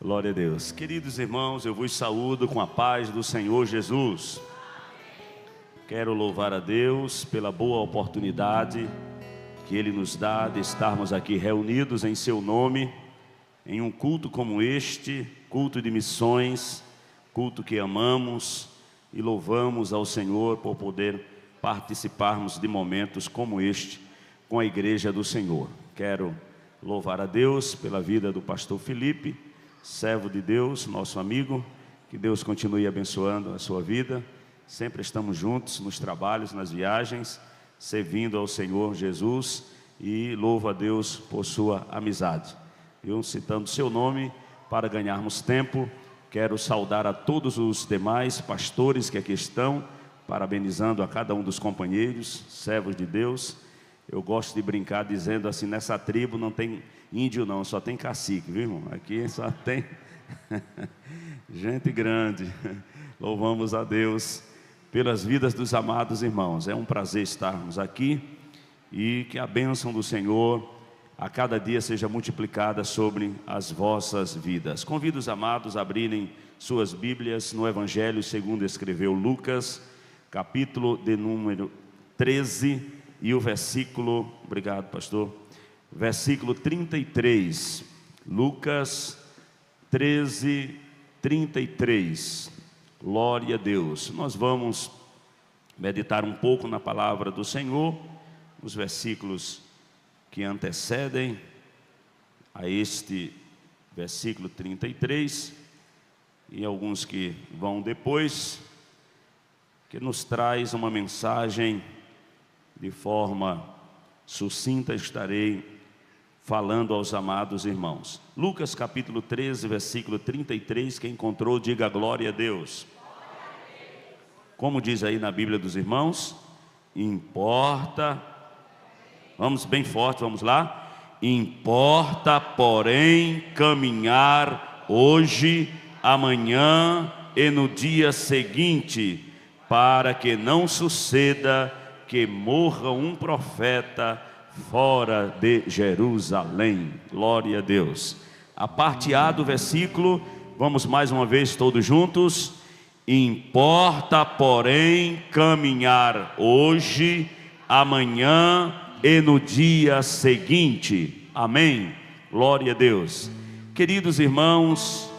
Glória a Deus. Queridos irmãos, eu vos saúdo com a paz do Senhor Jesus. Quero louvar a Deus pela boa oportunidade que Ele nos dá de estarmos aqui reunidos em Seu nome, em um culto como este, culto de missões, culto que amamos e louvamos ao Senhor por poder participarmos de momentos como este com a Igreja do Senhor. Quero louvar a Deus pela vida do pastor Felipe, servo de Deus, nosso amigo, que Deus continue abençoando a sua vida. Sempre estamos juntos nos trabalhos, nas viagens, servindo ao Senhor Jesus, e louvo a Deus por sua amizade. Eu, citando seu nome, para ganharmos tempo, quero saudar a todos os demais pastores que aqui estão, parabenizando a cada um dos companheiros, servos de Deus. Eu gosto de brincar dizendo assim, nessa tribo não tem índio não, só tem cacique, viu irmão? Aqui só tem gente grande. Louvamos a Deus pelas vidas dos amados irmãos. É um prazer estarmos aqui e que a bênção do Senhor a cada dia seja multiplicada sobre as vossas vidas. Convido os amados a abrirem suas Bíblias no Evangelho segundo escreveu Lucas, capítulo de número 13 e o versículo, obrigado pastor, versículo 33, Lucas 13, 33, glória a Deus. Nós vamos meditar um pouco na palavra do Senhor, os versículos que antecedem a este versículo 33 e alguns que vão depois, que nos traz uma mensagem de forma sucinta. Estarei falando aos amados irmãos. Lucas capítulo 13, versículo 33, quem encontrou, diga glória a Deus. Como diz aí na Bíblia dos irmãos, importa, vamos bem forte, vamos lá. Importa, porém, caminhar hoje, amanhã e no dia seguinte, para que não suceda que morra um profeta fora de Jerusalém. Glória a Deus. A parte A do versículo, vamos mais uma vez todos juntos. Importa, porém, caminhar hoje, amanhã e no dia seguinte. Amém. Glória a Deus. Queridos irmãos,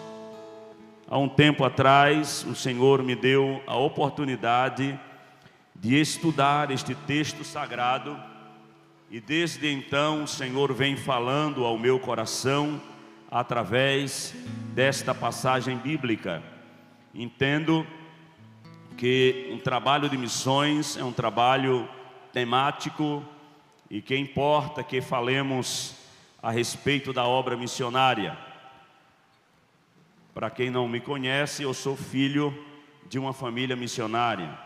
há um tempo atrás o Senhor me deu a oportunidade de estudar este texto sagrado, e desde então o Senhor vem falando ao meu coração através desta passagem bíblica. Entendo que um trabalho de missões é um trabalho temático e que importa que falemos a respeito da obra missionária. Para quem não me conhece, eu sou filho de uma família missionária.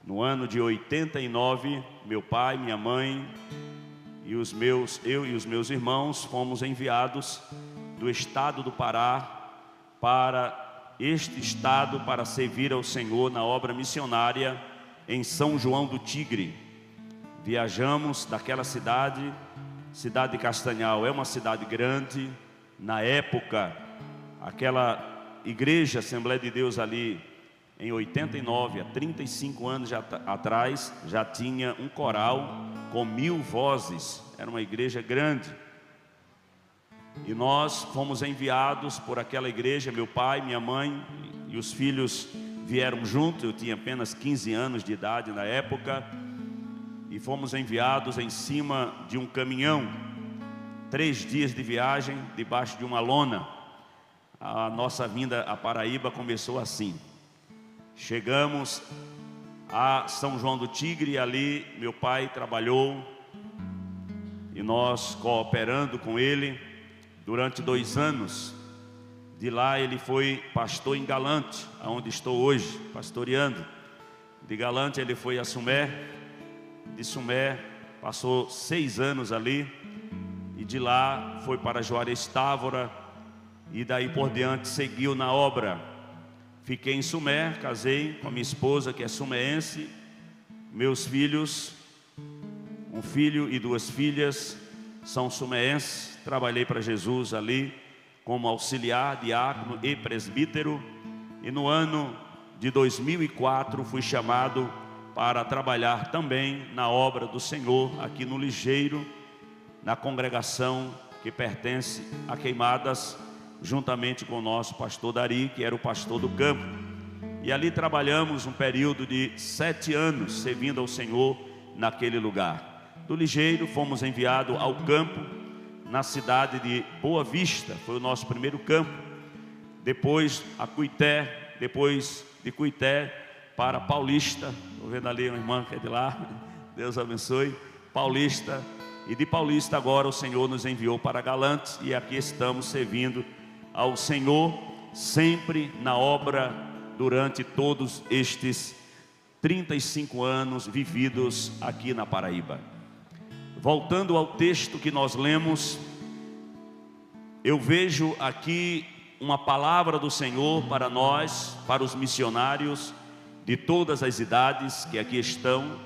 No ano de 89, meu pai, minha mãe e eu e os meus irmãos fomos enviados do estado do Pará para este estado para servir ao Senhor na obra missionária em São João do Tigre. Viajamos daquela cidade de Castanhal, é uma cidade grande. Na época, aquela igreja Assembleia de Deus ali, em 89, há 35 anos atrás, já tinha um coral com 1000 vozes, era uma igreja grande. E nós fomos enviados por aquela igreja, meu pai, minha mãe e os filhos vieram juntos. Eu tinha apenas 15 anos de idade na época, e fomos enviados em cima de um caminhão, 3 dias de viagem, debaixo de uma lona. A nossa vinda a Paraíba começou assim. Chegamos a São João do Tigre e ali meu pai trabalhou e nós cooperando com ele durante 2 anos. De lá ele foi pastor em Galante, onde estou hoje, pastoreando. De Galante ele foi a Sumé, de Sumé passou 6 anos ali, e de lá foi para Juarez Távora, e daí por diante seguiu na obra. Fiquei em Sumé, casei com a minha esposa que é sumeense, meus filhos, um filho e 2 filhas são sumeenses. Trabalhei para Jesus ali como auxiliar, diácono e presbítero. E no ano de 2004 fui chamado para trabalhar também na obra do Senhor, aqui no Ligeiro, na congregação que pertence a Queimadas, juntamente com o nosso pastor Dari, que era o pastor do campo. E ali trabalhamos um período de 7 anos, servindo ao Senhor naquele lugar. Do Ligeiro fomos enviados ao campo, na cidade de Boa Vista, foi o nosso primeiro campo. Depois a Cuité, depois de Cuité para Paulista. Estou vendo ali uma irmã que é de lá, Deus abençoe. Paulista, e de Paulista agora o Senhor nos enviou para Galantes, e aqui estamos servindo ao Senhor, sempre na obra, durante todos estes 35 anos vividos aqui na Paraíba. Voltando ao texto que nós lemos, eu vejo aqui uma palavra do Senhor para nós, para os missionários de todas as idades que aqui estão.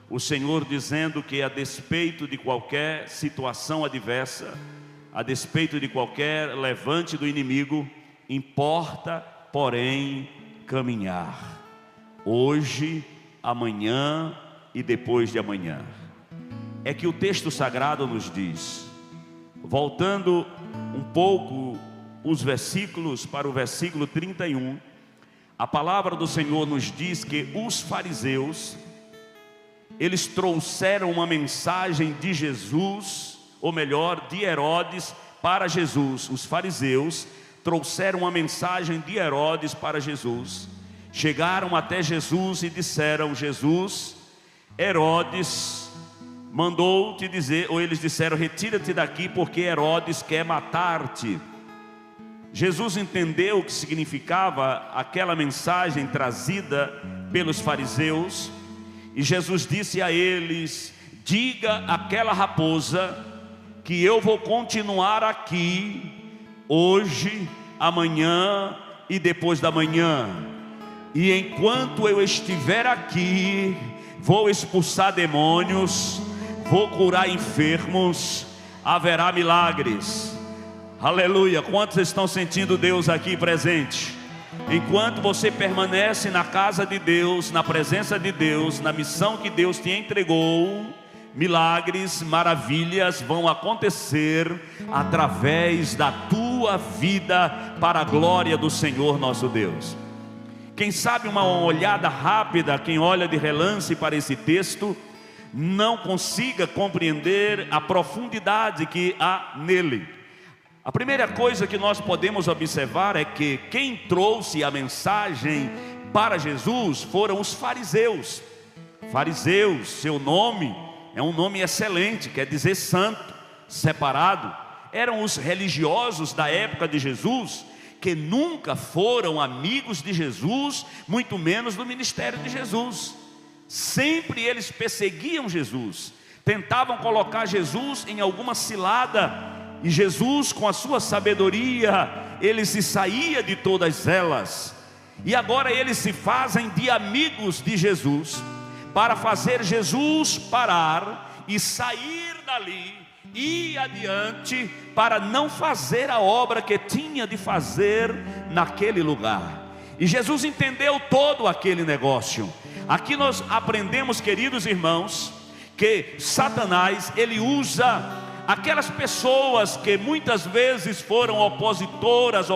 O Senhor dizendo que a despeito de qualquer situação adversa, a despeito de qualquer levante do inimigo, importa, porém, caminhar. Hoje, amanhã e depois de amanhã. É que o texto sagrado nos diz, voltando um pouco os versículos para o versículo 31, a palavra do Senhor nos diz que os fariseus, eles trouxeram uma mensagem de Jesus, ou melhor, de Herodes para Jesus. Os fariseus trouxeram uma mensagem de Herodes para Jesus. Chegaram até Jesus e disseram: Jesus, Herodes mandou te dizer, ou eles disseram: retira-te daqui, porque Herodes quer matar-te. Jesus entendeu o que significava aquela mensagem trazida pelos fariseus, e Jesus disse a eles: diga àquela raposa que eu vou continuar aqui hoje, amanhã e depois da manhã, e enquanto eu estiver aqui, vou expulsar demônios, vou curar enfermos, haverá milagres. Aleluia! Quantos estão sentindo Deus aqui presente? Enquanto você permanece na casa de Deus, na presença de Deus, na missão que Deus te entregou, milagres, maravilhas vão acontecer através da tua vida, para a glória do Senhor nosso Deus. Quem sabe uma olhada rápida, quem olha de relance para esse texto, não consiga compreender a profundidade que há nele. A primeira coisa que nós podemos observar é que quem trouxe a mensagem para Jesus foram os fariseus. Fariseus, seu nome é um nome excelente, quer dizer santo, separado. Eram os religiosos da época de Jesus, que nunca foram amigos de Jesus, muito menos do ministério de Jesus. Sempre eles perseguiam Jesus, tentavam colocar Jesus em alguma cilada, e Jesus, com a sua sabedoria, ele se saía de todas elas. E agora eles se fazem de amigos de Jesus, para fazer Jesus parar e sair dali, ir adiante, para não fazer a obra que tinha de fazer naquele lugar. E Jesus entendeu todo aquele negócio. Aqui nós aprendemos, queridos irmãos, que Satanás, ele usa aquelas pessoas que muitas vezes foram opositoras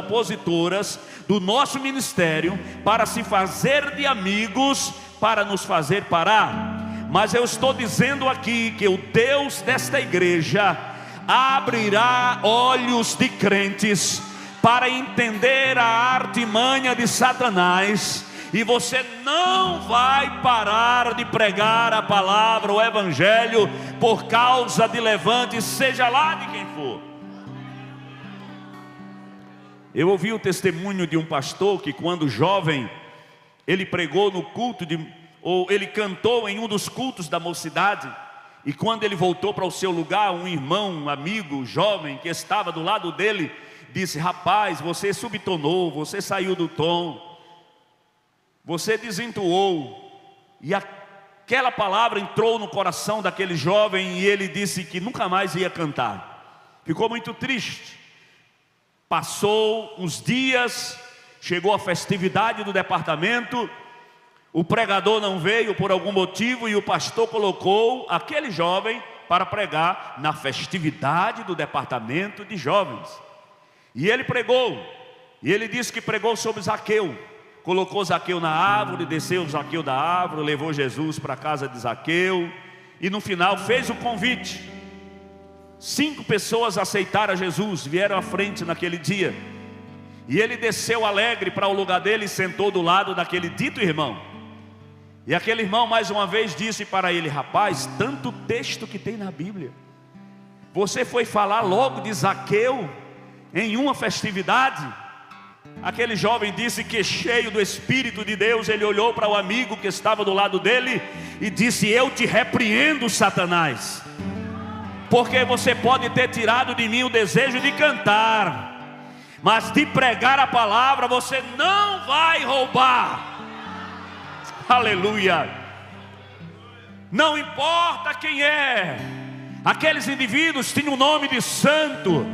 do nosso ministério, para se fazer de amigos, para nos fazer parar. Mas eu estou dizendo aqui que o Deus desta igreja abrirá olhos de crentes para entender a artimanha de Satanás, e você não vai parar de pregar a palavra, o evangelho, por causa de levante, seja lá de quem for. Eu ouvi o testemunho de um pastor que, quando jovem, ele pregou no culto ou ele cantou em um dos cultos da mocidade, e quando ele voltou para o seu lugar, um irmão, um amigo jovem que estava do lado dele, disse: rapaz, você subtonou, você saiu do tom, você desentoou. E aquela palavra entrou no coração daquele jovem, e ele disse que nunca mais ia cantar. Ficou muito triste. Passou uns dias, chegou a festividade do departamento, o pregador não veio por algum motivo e o pastor colocou aquele jovem para pregar na festividade do departamento de jovens. E ele pregou, e ele disse que pregou sobre Zaqueu. Colocou Zaqueu na árvore, desceu Zaqueu da árvore, levou Jesus para a casa de Zaqueu e no final fez o convite. 5 pessoas aceitaram Jesus, vieram à frente naquele dia. E ele desceu alegre para o lugar dele e sentou do lado daquele dito irmão. E aquele irmão mais uma vez disse para ele: rapaz, tanto texto que tem na Bíblia, você foi falar logo de Zaqueu em uma festividade? Aquele jovem disse que, cheio do Espírito de Deus, ele olhou para o amigo que estava do lado dele e disse: eu te repreendo, Satanás, porque você pode ter tirado de mim o desejo de cantar, mas de pregar a palavra você não vai roubar. Aleluia. Não importa quem é, aqueles indivíduos tinham o nome de santo.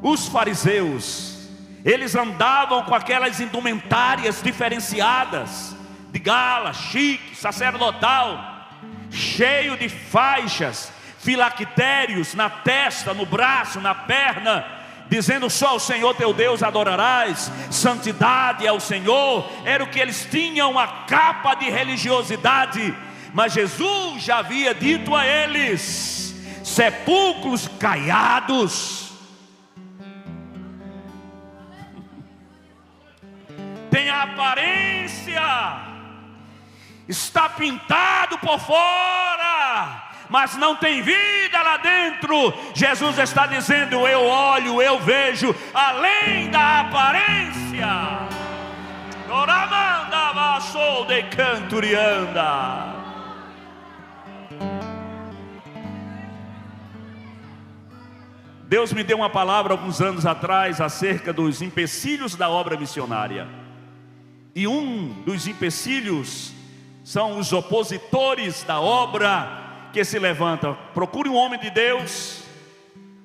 Os fariseus, eles andavam com aquelas indumentárias diferenciadas, de gala, chique, sacerdotal, cheio de faixas, filactérios na testa, no braço, na perna, dizendo: só ao Senhor teu Deus adorarás, santidade é o Senhor. Era o que eles tinham, uma capa de religiosidade. Mas Jesus já havia dito a eles: sepulcros caiados, tem a aparência, está pintado por fora, mas não tem vida lá dentro. Jesus está dizendo: eu olho, eu vejo além da aparência. Oramanda vassou de canturianda. Deus me deu uma palavra alguns anos atrás acerca dos empecilhos da obra missionária. E um dos empecilhos são os opositores da obra que se levanta. Procure um homem de Deus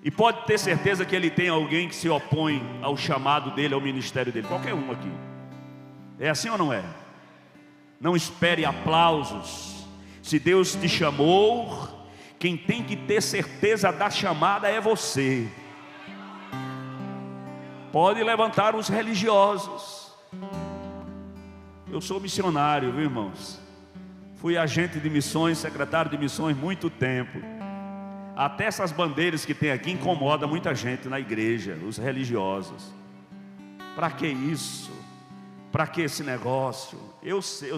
e pode ter certeza que ele tem alguém que se opõe ao chamado dele, ao ministério dele. Qualquer um aqui. É assim ou não é? Não espere aplausos. Se Deus te chamou, quem tem que ter certeza da chamada é você. Pode levantar os religiosos. Eu sou missionário, viu, irmãos? Fui agente de missões, secretário de missões muito tempo. Até essas bandeiras que tem aqui incomodam muita gente na igreja, os religiosos. Para que isso? Para que esse negócio? Eu sei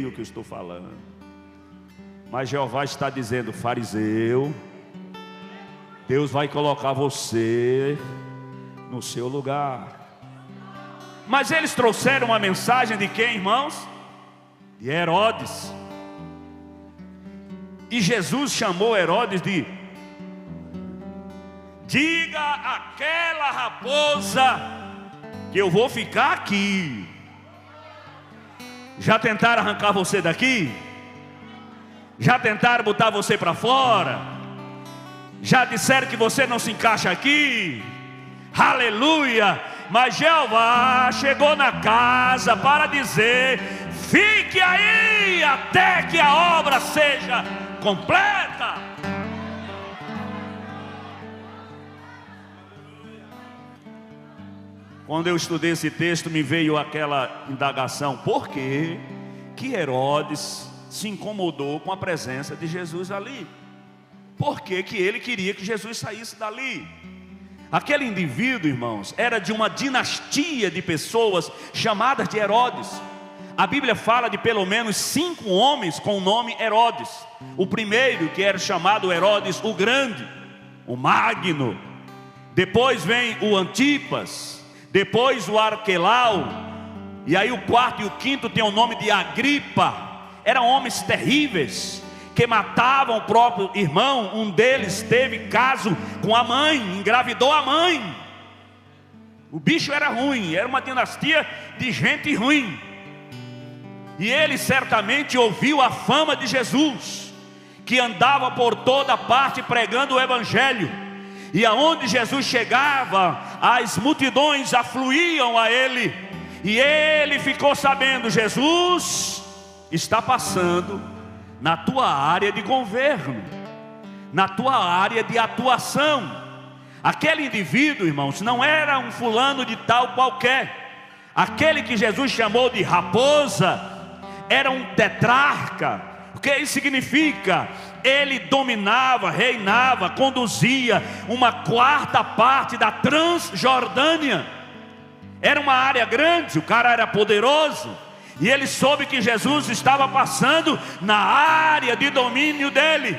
o que eu estou falando. Mas Jeová está dizendo: fariseu, Deus vai colocar você no seu lugar. Mas eles trouxeram uma mensagem de quem, irmãos? De Herodes. E Jesus chamou Herodes de: diga àquela raposa que eu vou ficar aqui. Já tentaram arrancar você daqui? Já tentaram botar você para fora? Já disseram que você não se encaixa aqui? Aleluia! Mas Jeová chegou na casa para dizer: fique aí até que a obra seja completa. Quando eu estudei esse texto, me veio aquela indagação: por que Herodes se incomodou com a presença de Jesus ali? Por que ele queria que Jesus saísse dali? Aquele indivíduo, irmãos, era de uma dinastia de pessoas chamadas de Herodes. A Bíblia fala de pelo menos 5 homens com o nome Herodes. O primeiro, que era chamado Herodes o Grande, o Magno. Depois vem o Antipas, depois o Arquelau, e aí o quarto e o quinto tem o nome de Agripa. Eram homens terríveis, que matavam o próprio irmão. Um deles teve caso com a mãe, engravidou a mãe. O bicho era ruim, era uma dinastia de gente ruim. E ele certamente ouviu a fama de Jesus, que andava por toda parte pregando o evangelho. E aonde Jesus chegava, as multidões afluíam a ele. E ele ficou sabendo: Jesus está passando na tua área de governo, na tua área de atuação. Aquele indivíduo, irmãos, não era um fulano de tal qualquer. Aquele que Jesus chamou de raposa era um tetrarca. O que isso significa? Ele dominava, reinava, conduzia uma quarta parte da Transjordânia. Era uma área grande, o cara era poderoso. E ele soube que Jesus estava passando na área de domínio dele.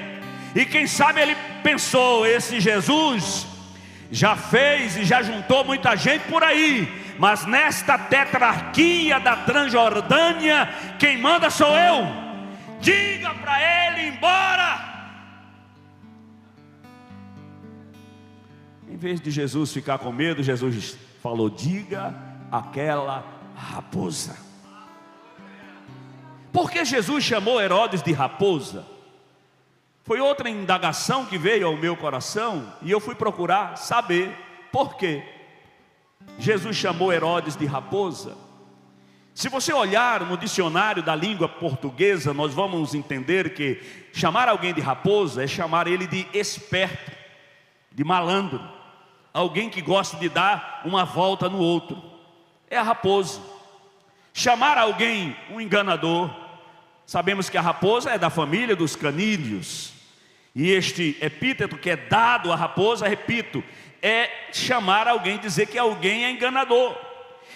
E quem sabe ele pensou: esse Jesus já fez e já juntou muita gente por aí, mas nesta tetrarquia da Transjordânia, quem manda sou eu. Diga para ele ir embora. Em vez de Jesus ficar com medo, Jesus falou: diga aquela raposa. Por que Jesus chamou Herodes de raposa? Foi outra indagação que veio ao meu coração, e eu fui procurar saber por quê Jesus chamou Herodes de raposa. Se você olhar no dicionário da língua portuguesa, nós vamos entender que chamar alguém de raposa é chamar ele de esperto, de malandro, alguém que gosta de dar uma volta no outro. É a raposa. Chamar alguém um enganador, sabemos que a raposa é da família dos canídeos. E este epíteto que é dado à raposa, repito, é chamar alguém, dizer que alguém é enganador.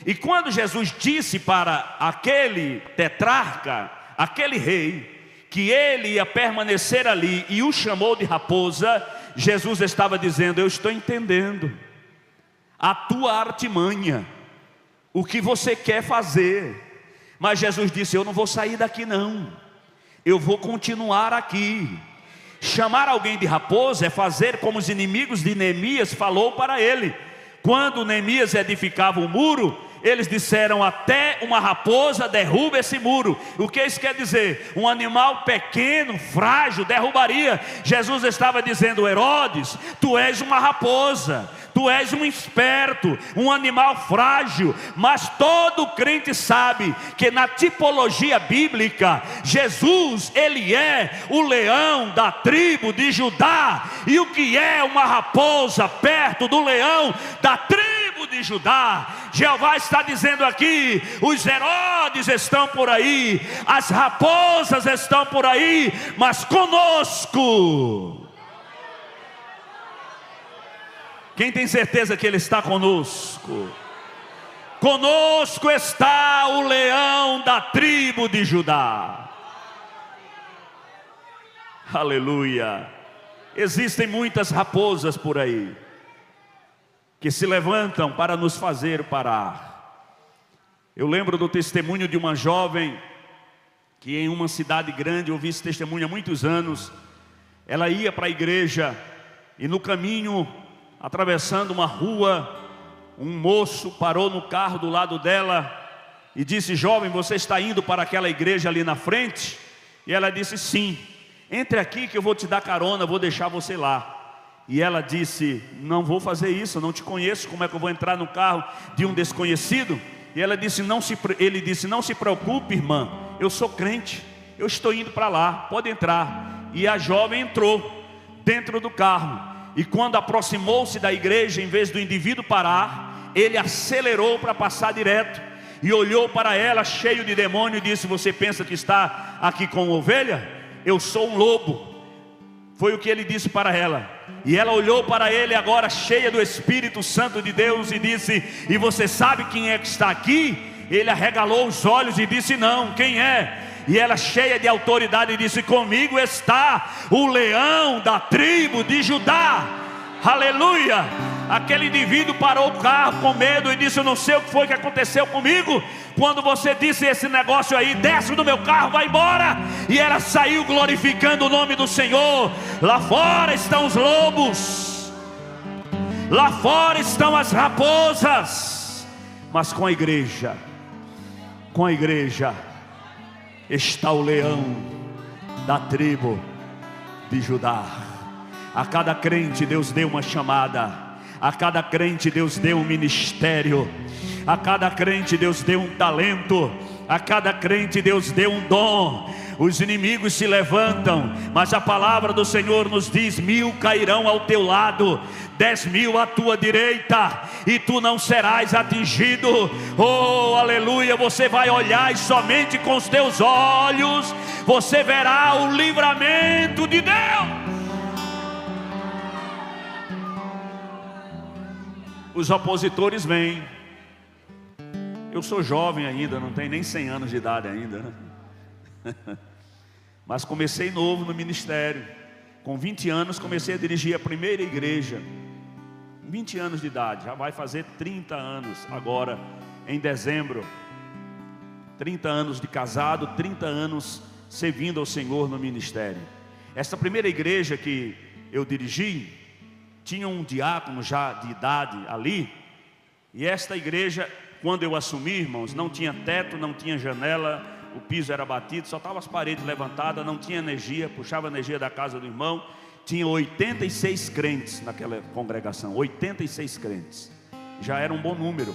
E quando Jesus disse para aquele tetrarca, aquele rei, que ele ia permanecer ali e o chamou de raposa, Jesus estava dizendo: eu estou entendendo a tua artimanha, o que você quer fazer. Mas Jesus disse: eu não vou sair daqui não, eu vou continuar aqui. Chamar alguém de raposa é fazer como os inimigos de Neemias falou para ele. Quando Neemias edificava um muro, eles disseram: até uma raposa derruba esse muro. O que isso quer dizer? Um animal pequeno, frágil, derrubaria. Jesus estava dizendo: Herodes, tu és uma raposa, tu és um esperto, um animal frágil. Mas todo crente sabe que na tipologia bíblica, Jesus, ele é o leão da tribo de Judá. E o que é uma raposa perto do leão da tribo de Judá? Jeová está dizendo aqui: os Herodes estão por aí, as raposas estão por aí, mas conosco. Quem tem certeza que ele está conosco? Conosco está o leão da tribo de Judá. Aleluia. Existem muitas raposas por aí que se levantam para nos fazer parar. Eu lembro do testemunho de uma jovem que em uma cidade grande, eu ouvi esse testemunho há muitos anos. Ela ia para a igreja e no caminho, atravessando uma rua, um moço parou no carro do lado dela e disse: jovem, você está indo para aquela igreja ali na frente? E ela disse: sim. Entre aqui que eu vou te dar carona, vou deixar você lá. E ela disse: não vou fazer isso, eu não te conheço, como é que eu vou entrar no carro de um desconhecido? E ela disse: ele disse: não se preocupe, irmã, eu sou crente, eu estou indo para lá, pode entrar. E a jovem entrou dentro do carro. E quando aproximou-se da igreja, em vez do indivíduo parar, ele acelerou para passar direto. E olhou para ela cheio de demônio e disse: você pensa que está aqui com ovelha? Eu sou um lobo. Foi o que ele disse para ela. E ela olhou para ele agora cheia do Espírito Santo de Deus e disse: e você sabe quem é que está aqui? Ele arregalou os olhos e disse: não, quem é? E ela cheia de autoridade disse: comigo está o leão da tribo de Judá. Aleluia. Aquele indivíduo parou o carro com medo e disse: eu não sei o que foi que aconteceu comigo. Quando você disse esse negócio aí, desce do meu carro, vai embora. E ela saiu glorificando o nome do Senhor. Lá fora estão os lobos, lá fora estão as raposas, mas com a igreja está o leão da tribo de Judá. A cada crente Deus deu uma chamada, a cada crente Deus deu um ministério, a cada crente Deus deu um talento, a cada crente Deus deu um dom. Os inimigos se levantam, mas a palavra do Senhor nos diz: 1000 cairão ao teu lado, 10.000 à tua direita, e tu não serás atingido. Oh, aleluia! Você vai olhar e somente com os teus olhos você verá o livramento de Deus. Os opositores vêm. Eu sou jovem ainda, não tenho nem 100 anos de idade ainda, né? Mas comecei novo no ministério. Com 20 anos comecei a dirigir a primeira igreja. 20 anos de idade, já vai fazer 30 anos agora em dezembro. 30 anos de casado, 30 anos servindo ao Senhor no ministério. Essa primeira igreja que eu dirigi tinha um diácono já de idade ali. E esta igreja, quando eu assumi, irmãos, não tinha teto, não tinha janela, o piso era batido, só estavam as paredes levantadas, não tinha energia, puxava a energia da casa do irmão. Tinha 86 crentes naquela congregação, 86 crentes, já era um bom número.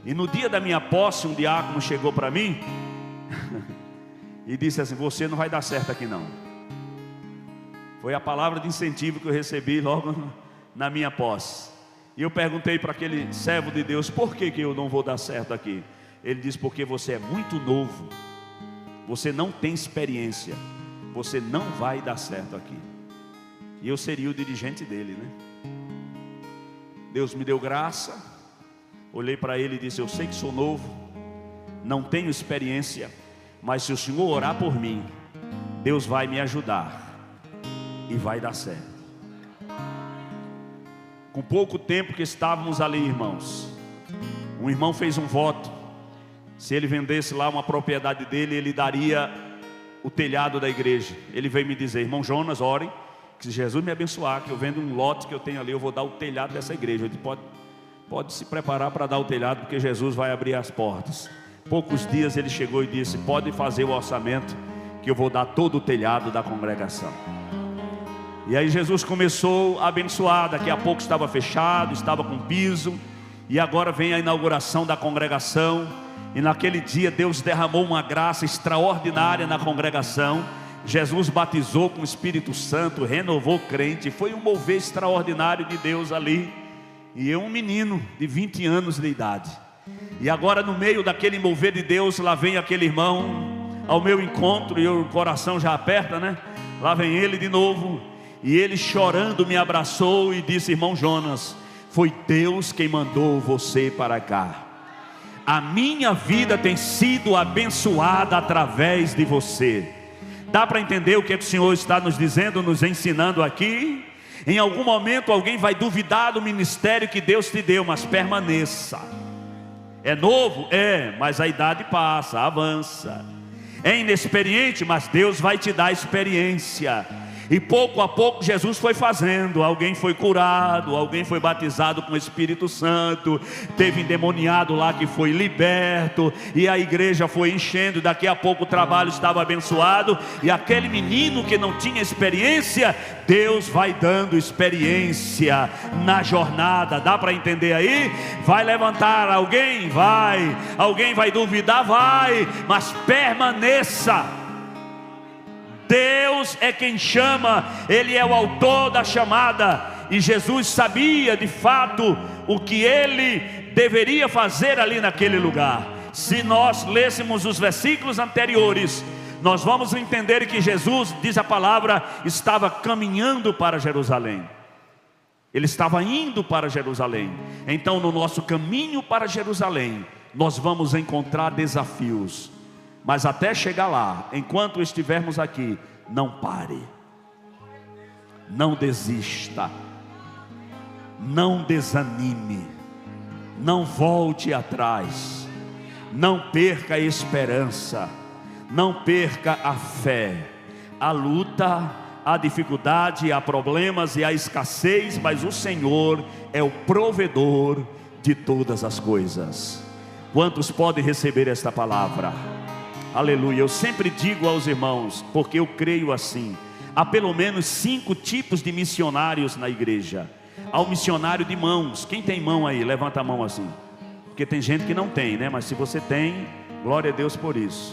E no dia da minha posse, um diácono chegou para mim e disse assim: você não vai dar certo aqui não. Foi a palavra de incentivo que eu recebi logo na minha posse. E eu perguntei para aquele servo de Deus: por que eu não vou dar certo aqui? Ele disse: porque você é muito novo, você não tem experiência, você não vai dar certo aqui. E eu seria o dirigente dele, né? Deus me deu graça. Olhei para ele e disse: eu sei que sou novo, não tenho experiência, mas se o Senhor orar por mim, Deus vai me ajudar e vai dar certo. Com pouco tempo que estávamos ali, irmãos, um irmão fez um voto: se ele vendesse lá uma propriedade dele, ele daria o telhado da igreja. Ele veio me dizer: irmão Jonas, ore, que se Jesus me abençoar, que eu vendo um lote que eu tenho ali, eu vou dar o telhado dessa igreja. Eu disse: pode se preparar para dar o telhado, porque Jesus vai abrir as portas. Poucos dias ele chegou e disse: pode fazer o orçamento, que eu vou dar todo o telhado da congregação. E aí Jesus começou a abençoar. Daqui a pouco estava fechado, estava com piso, e agora vem a inauguração da congregação. E naquele dia Deus derramou uma graça extraordinária na congregação. Jesus batizou com o Espírito Santo, renovou crente. Foi um mover extraordinário de Deus ali. E eu, um menino de 20 anos de idade, e agora no meio daquele mover de Deus, lá vem aquele irmão ao meu encontro, e o coração já aperta, né? Lá vem ele de novo, e ele chorando me abraçou e disse: irmão Jonas, foi Deus quem mandou você para cá. A minha vida tem sido abençoada através de você. Dá para entender o que o Senhor está nos dizendo, nos ensinando aqui? Em algum momento alguém vai duvidar do ministério que Deus te deu, mas permaneça. É novo? É, mas a idade passa, avança. É inexperiente, mas Deus vai te dar experiência. E pouco a pouco Jesus foi fazendo. Alguém foi curado, alguém foi batizado com o Espírito Santo, teve endemoniado lá que foi liberto, e a igreja foi enchendo. Daqui a pouco o trabalho estava abençoado, e aquele menino que não tinha experiência, Deus vai dando experiência na jornada. Dá para entender aí? Vai levantar alguém? Vai. Alguém vai duvidar? Vai. Mas permaneça. Deus é quem chama, Ele é o autor da chamada. E Jesus sabia de fato o que Ele deveria fazer ali naquele lugar. Se nós lêssemos os versículos anteriores, nós vamos entender que Jesus, diz a palavra, estava caminhando para Jerusalém. Ele estava indo para Jerusalém. Então no nosso caminho para Jerusalém, nós vamos encontrar desafios. Mas até chegar lá, enquanto estivermos aqui, não pare, não desista, não desanime, não volte atrás, não perca a esperança, não perca a fé. A luta, a dificuldade, há problemas e há escassez, mas o Senhor é o provedor de todas as coisas. Quantos podem receber esta palavra? Aleluia. Eu sempre digo aos irmãos, porque eu creio assim: há pelo menos 5 tipos de missionários na igreja. Há o missionário de mãos. Quem tem mão aí? Levanta a mão assim. Porque tem gente que não tem, né? Mas se você tem, glória a Deus por isso.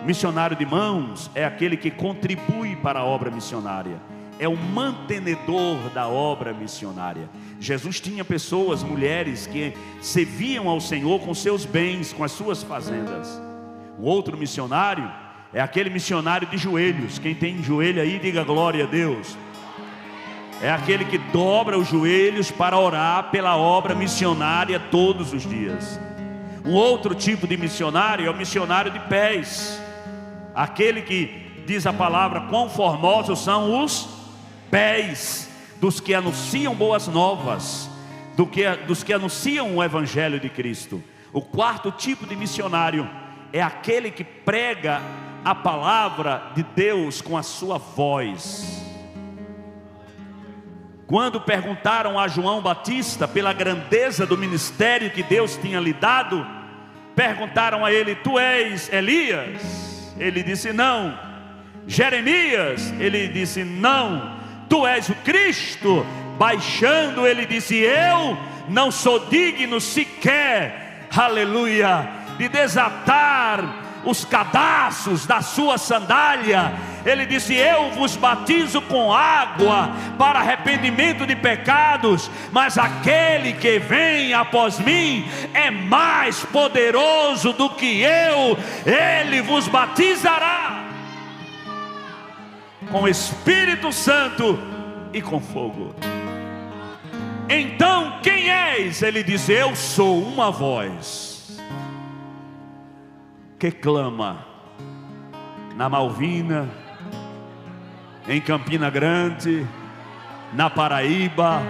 Missionário de mãos é aquele que contribui para a obra missionária. É o mantenedor da obra missionária. Jesus tinha pessoas, mulheres, que serviam ao Senhor com seus bens, com as suas fazendas. O outro missionário é aquele missionário de joelhos. Quem tem joelho aí, diga glória a Deus. É aquele que dobra os joelhos para orar pela obra missionária todos os dias. Um outro tipo de missionário é o missionário de pés. Aquele que diz a palavra, quão formosos são os pés dos que anunciam boas novas, dos que anunciam o evangelho de Cristo. O quarto tipo de missionário é aquele que prega a palavra de Deus com a sua voz. Quando perguntaram a João Batista pela grandeza do ministério que Deus tinha lhe dado, perguntaram a ele, tu és Elias? Ele disse não. Jeremias? Ele disse não. Tu és o Cristo? Baixando, ele disse, eu não sou digno sequer, aleluia, de desatar os cadarços da sua sandália. Ele disse, eu vos batizo com água para arrependimento de pecados, mas aquele que vem após mim é mais poderoso do que eu, ele vos batizará com Espírito Santo e com fogo. Então quem és? Ele diz, eu sou uma voz que clama na Malvina, em Campina Grande, na Paraíba,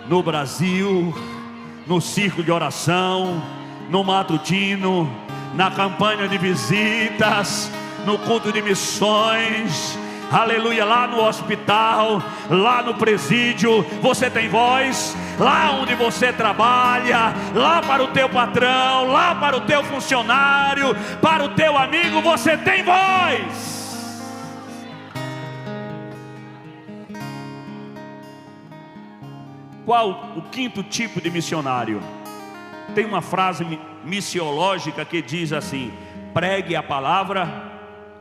no Brasil, no circo de oração, no matutino, na campanha de visitas, no culto de missões, aleluia, lá no hospital, lá no presídio, você tem voz. Lá onde você trabalha, lá para o teu patrão, lá para o teu funcionário, para o teu amigo, você tem voz. Qual o quinto tipo de missionário? Tem uma frase missiológica que diz assim: pregue a palavra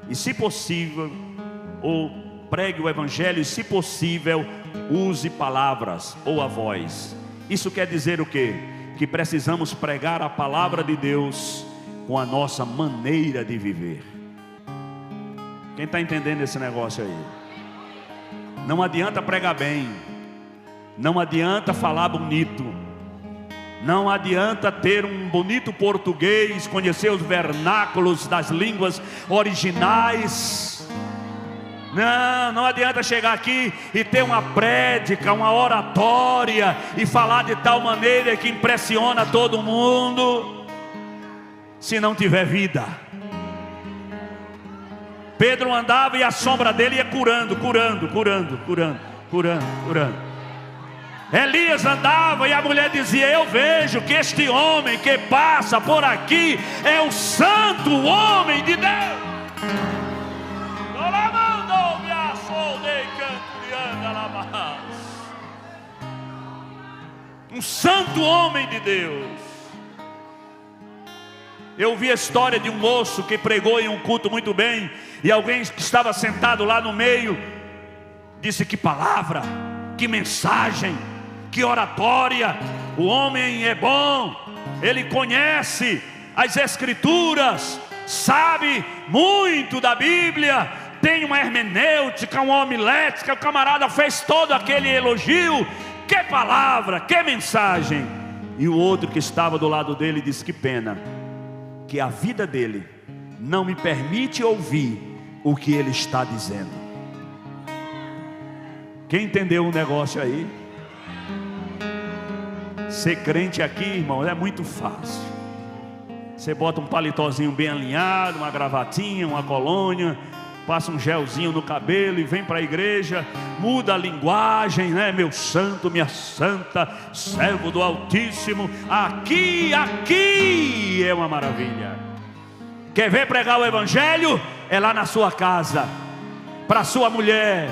e, se possível, ou pregue o evangelho e, se possível, use palavras ou a voz. Isso quer dizer o quê? Que precisamos pregar a palavra de Deus com a nossa maneira de viver. Quem está entendendo esse negócio aí? Não adianta pregar bem, não adianta falar bonito, não adianta ter um bonito português, conhecer os vernáculos das línguas originais. Não adianta chegar aqui e ter uma prédica, uma oratória e falar de tal maneira que impressiona todo mundo, se não tiver vida. Pedro andava e a sombra dele ia curando. Elias andava e a mulher dizia, eu vejo que este homem que passa por aqui é o santo homem de Deus. Um santo homem de Deus. Eu ouvi a história de um moço que pregou em um culto muito bem, e alguém que estava sentado lá no meio disse, que palavra, que mensagem, que oratória. O homem é bom, ele conhece as escrituras, sabe muito da Bíblia, tem uma hermenêutica, uma homilética. O camarada fez todo aquele elogio. Que palavra, que mensagem. E o outro que estava do lado dele disse, que pena que a vida dele não me permite ouvir o que ele está dizendo. Quem entendeu o negócio aí? Ser crente aqui, irmão, é muito fácil. Você bota um paletózinho bem alinhado, uma gravatinha, uma colônia, passa um gelzinho no cabelo e vem para a igreja, muda a linguagem, né? Meu santo, minha santa, servo do Altíssimo. Aqui é uma maravilha. Quer ver pregar o evangelho? É lá na sua casa. para sua mulher,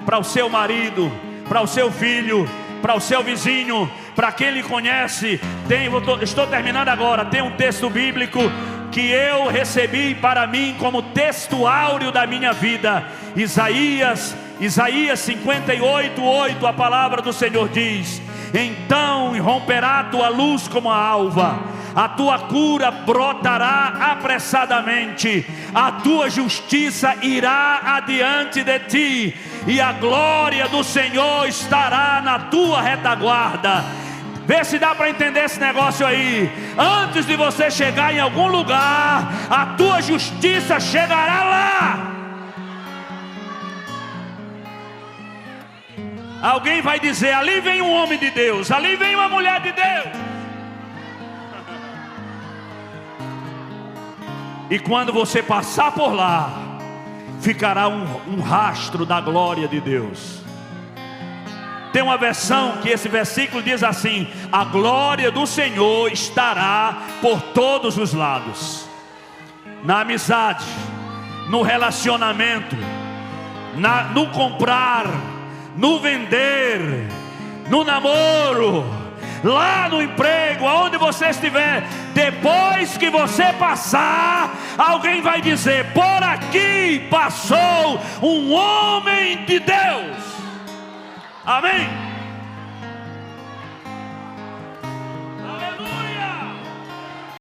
para o seu marido, para o seu filho, para o seu vizinho, para quem lhe conhece. Estou terminando agora. Tem um texto bíblico que eu recebi para mim como texto áureo da minha vida. Isaías 58:8, a palavra do Senhor diz: então romperá a tua luz como a alva, a tua cura brotará apressadamente, a tua justiça irá adiante de ti, e a glória do Senhor estará na tua retaguarda. Vê se dá para entender esse negócio aí. Antes de você chegar em algum lugar, a tua justiça chegará lá. Alguém vai dizer: ali vem um homem de Deus, ali vem uma mulher de Deus. E quando você passar por lá, ficará um rastro da glória de Deus. Tem uma versão que esse versículo diz assim: a glória do Senhor estará por todos os lados. Na amizade, no relacionamento, no comprar, no vender, no namoro, lá no emprego, aonde você estiver. Depois que você passar, alguém vai dizer: por aqui passou um homem de Deus. Amém?